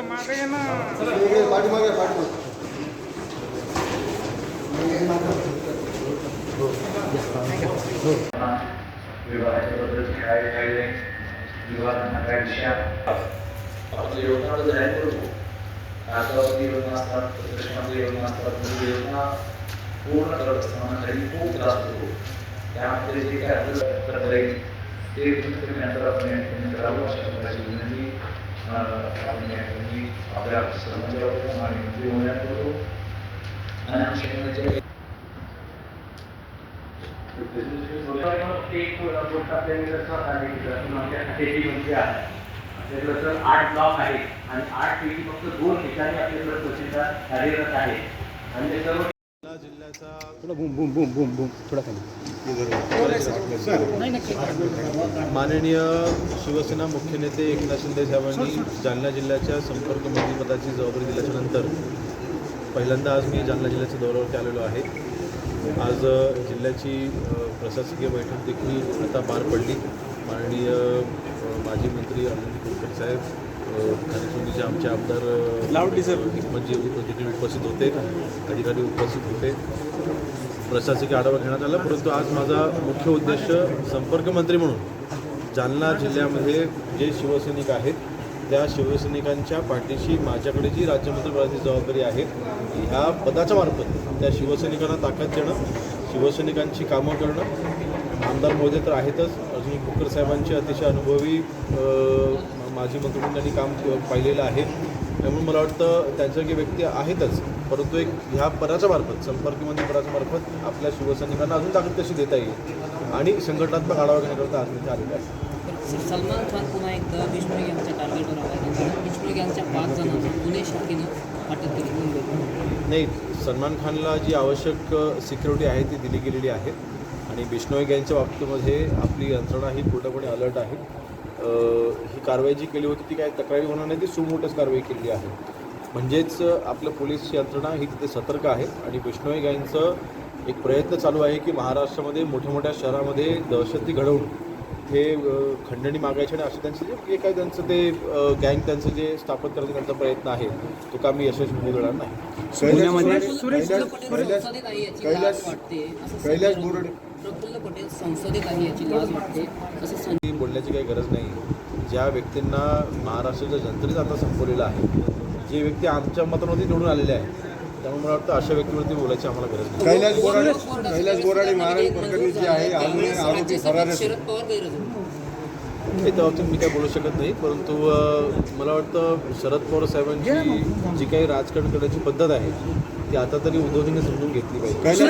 मागे ये ना. विभागाच्याबद्दल काय विभागांना काय विषय आपल्या योजनाबद्दल आहे करू कागदावरती योजना असतात प्रदर्शनामध्ये योजना असतात म्हणजे योजना पूर्ण करत असताना काही खूप त्रास होतो त्यामध्ये जे काय करता येईल ते नंतर आपण करावं अशा प्रकारची विनंती आपण या ठिकाणी आपल्या समाजावर आणि मंत्री होण्यात करतो आणि आमच्या आपल्याकडे 8 ब्लॉक आहे आणि 8 पैकी फक्त 2 ठिकाणी आपल्याकडे तहसीलदार कार्यरत आहे आणि ते सर्व जिल्ह्याचा माननीय शिवसेना मुख्य नेते एकनाथ शिंदे साहेबांनी जालना जिल्ह्याच्या संपर्क मंत्रिपदाची जबाबदारी दिल्याच्यानंतर पहिल्यांदा आज मी जालना जिल्ह्याच्या दौऱ्यावरती आलेलो आहे. आज जिल्ह्याची प्रशासकीय बैठक देखील आता पार पडली. माननीय माजी मंत्री अनिल कुलकर्णी साहेब खाणेसुंदीचे आमचे आमदार एकमतजी देखील उपस्थित होते, अधिकारी उपस्थित होते. प्रशासकीय आढावा घेण्यात आला. परंतु आज माझा मुख्य उद्देश संपर्क मंत्री म्हणून जालना जिल्ह्यामध्ये जे शिवसैनिक आहेत त्या शिवसैनिकांच्या पाठीशी माझ्याकडे जी राज्यमंत्रिपदाची जबाबदारी आहे ह्या पदाच्या मार्फत त्या शिवसैनिकांना ताकद देणं, शिवसैनिकांची कामं करणं. आमदार महोदय तर आहेतच, अजून कुकर साहेबांचे अतिशय अनुभवी माजी मंत्रिमंडळांनी काम पाहिलेलं आहे. त्यामुळे मला वाटतं त्यांच्यासारखी व्यक्ती आहेतच, परंतु एक ह्या पदाच्या मार्फत संपर्कमंत्री पदाच्या मार्फत आपल्या शिवसैनिकांना अजून ताकद कशी देता येईल आणि संघटनात्मक आढावा घेण्याकरता आज मी आलेलो आहे. सलमान खान पुन्हा एकदा देशमुख यांच्या टार्गेटवर आला. देशमुख यांच्या 5 जणांना पुणे शाखेनं अटक केली. नाही, सलमान खानला जी आवश्यक सिक्युरिटी आहे ती दिली गेलेली आहे आणि बिश्नोई यांच्या बाबतीमध्ये आपली यंत्रणा ही पूर्णपणे अलर्ट आहे. ही कारवाई जी केली होती ती काय तक्रारी होणार नाही, ती सुमोटच कारवाई केलेली आहे. म्हणजेच आपलं पोलीस यंत्रणा ही तिथे सतर्क आहे आणि बिश्नोई यांचं एक प्रयत्न चालू आहे की महाराष्ट्रामध्ये मोठ्या मोठ्या शहरामध्ये दहशती घडवून हे खंडणी मागायचे आणि असं त्यांचं जे काय त्यांचं ते गँग त्यांचं जे स्थापन करण्याचा त्यांचा प्रयत्न आहे तो का मी यशस्वी होणार नाही. प्रफुल्ल पटेल संसदेत आहे याची लाज वाटते असं बोलण्याची काही गरज नाही. ज्या व्यक्तींना महाराष्ट्राच्या जनतेनेच आता संपवलेलं आहे, जे व्यक्ती आमच्या मतांवरती निवडून आलेले आहेत, त्यामुळे मला वाटतं अशा व्यक्तीवरती बोलायची आम्हाला गरज नाही. कैलास बोराडे महाराज प्रकरणी जे आहे आरोपी फरार आहेत. शरद पवार गैरहजर हे त्याबाबतीत मी काय बोलू शकत नाही, परंतु मला वाटतं शरद पवार साहेबांची जी काही राजकारण करण्याची पद्धत आहे ती आता तरी उद्धवजींनी समजून घेतली पाहिजे.